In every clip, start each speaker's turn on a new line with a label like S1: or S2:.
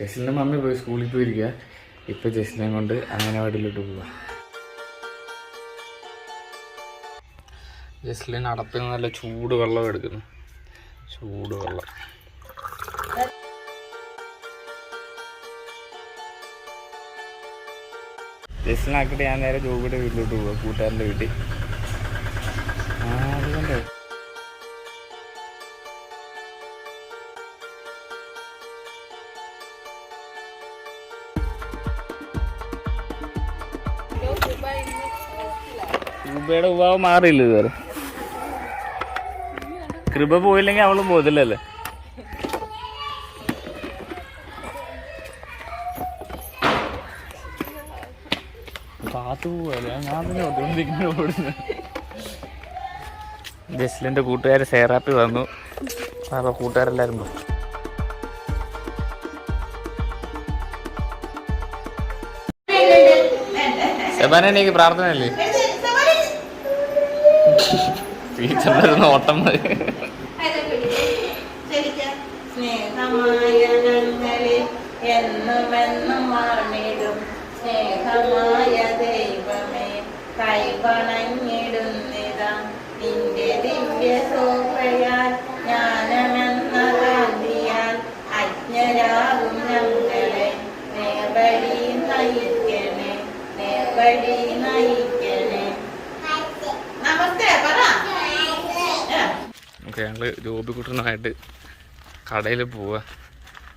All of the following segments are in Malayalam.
S1: ജസ്ലിൻ്റെ മമ്മി പോയി സ്കൂളിൽ പോയിരിക്കുക. ഇപ്പം ജസ്ലിനെ കൊണ്ട് അംഗനവാടിയിലോട്ട് പോവുക. ജസ്ലിന് അടപ്പിൽ നിന്ന് നല്ല ചൂട് വെള്ളം എടുക്കുന്നു. ചൂട് വെള്ളം. ജസ്ലിനാക്കിയിട്ട് ഞാൻ നേരെ ജോബിയുടെ വീട്ടിലോട്ട് പോവുക, കൂട്ടുകാരൻ്റെ വീട്ടിൽ. അതുകൊണ്ട് കൃപയുടെ ഉപാവ് മാറിയില്ല ഇതുവരെ. കൃപ പോയില്ലെങ്കിൽ അവള് പോതില്ലല്ലേ. കാത്തു പോവല്ലേ, ഞാൻ തന്നെ ഒതുകൊണ്ടിരിക്കുന്ന ഓടുന്നു. ജസ്ലിൻ്റെ കൂട്ടുകാർ സേറാപ്പി വന്നു. അപ്പോൾ കൂട്ടുകാരെല്ലാവരും പോയി. സെബാന എനിക്ക് പ്രാർത്ഥനയല്ലേ ടീച്ചറിന്റെ നോട്ടം മതി.
S2: സ്നേഹമായ ഞങ്ങളെ എന്നുമെന്നും വാണിടും സ്നേഹമായ ദൈവമേ കൈവണങ്ങിടുന്നിതാ നിന്റെ ദിവ്യ സോഫയാൽ ജ്ഞാനമെന്ന കാന്തിയാൽ അജ്ഞരാകും ഞങ്ങളെ നേർവഴി നയിക്കണേ, നേർവഴി നയിക്കണേ. നമസ്തേ പറ.
S1: ഞങ്ങള് ജോബിക്കുട്ടനുമായിട്ട് കടയിൽ പോവാ.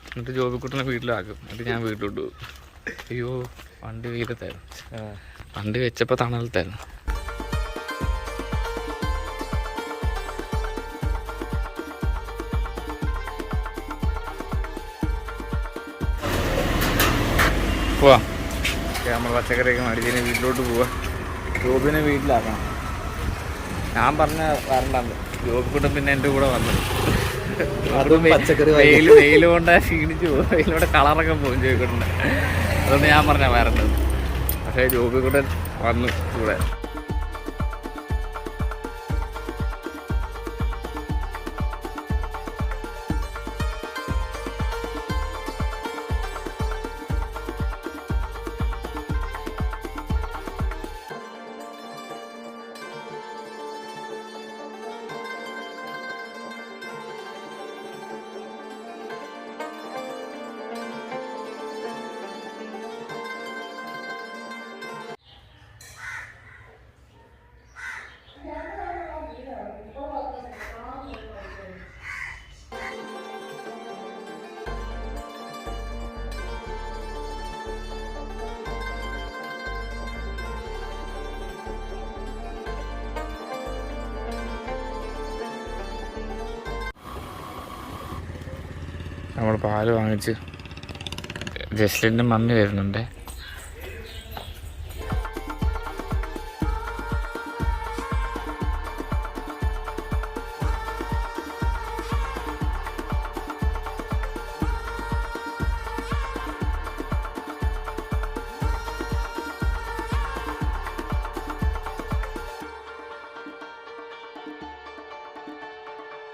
S1: എന്നിട്ട് ജോബിക്കുട്ടനെ വീട്ടിലാക്കും. എന്നിട്ട് ഞാൻ വീട്ടിലോട്ട് പോകും. അയ്യോ വണ്ടി വെയിലത്തായിരുന്നു. വണ്ടി വെച്ചപ്പോൾ തണലത്തായിരുന്നു. പോവാ. നമ്മൾ പച്ചക്കറിയൊക്കെ മേടിച്ചതിന് വീട്ടിലോട്ട് പോവാ. ജോബിനെ വീട്ടിലാക്കണം. ഞാൻ പറഞ്ഞ വരണ്ടാന്ന്. ജോബിക്കുട്ടൻ പിന്നെ എൻ്റെ കൂടെ വന്നു. വെയിൽ കൊണ്ട് ക്ഷീണിച്ചു പോകും. വെയിലൂടെ കളറൊക്കെ പോകും ജോബിക്കുട്ടൻ്റെ. അതുകൊണ്ട് ഞാൻ പറഞ്ഞ വരണ്ടത്. പക്ഷേ ജോബിക്കുട്ടൻ വന്നു കൂടെ. നമ്മൾ പാല് വാങ്ങിച്ച് ജസ്ലിൻ്റെ മമ്മി വരുന്നുണ്ട്.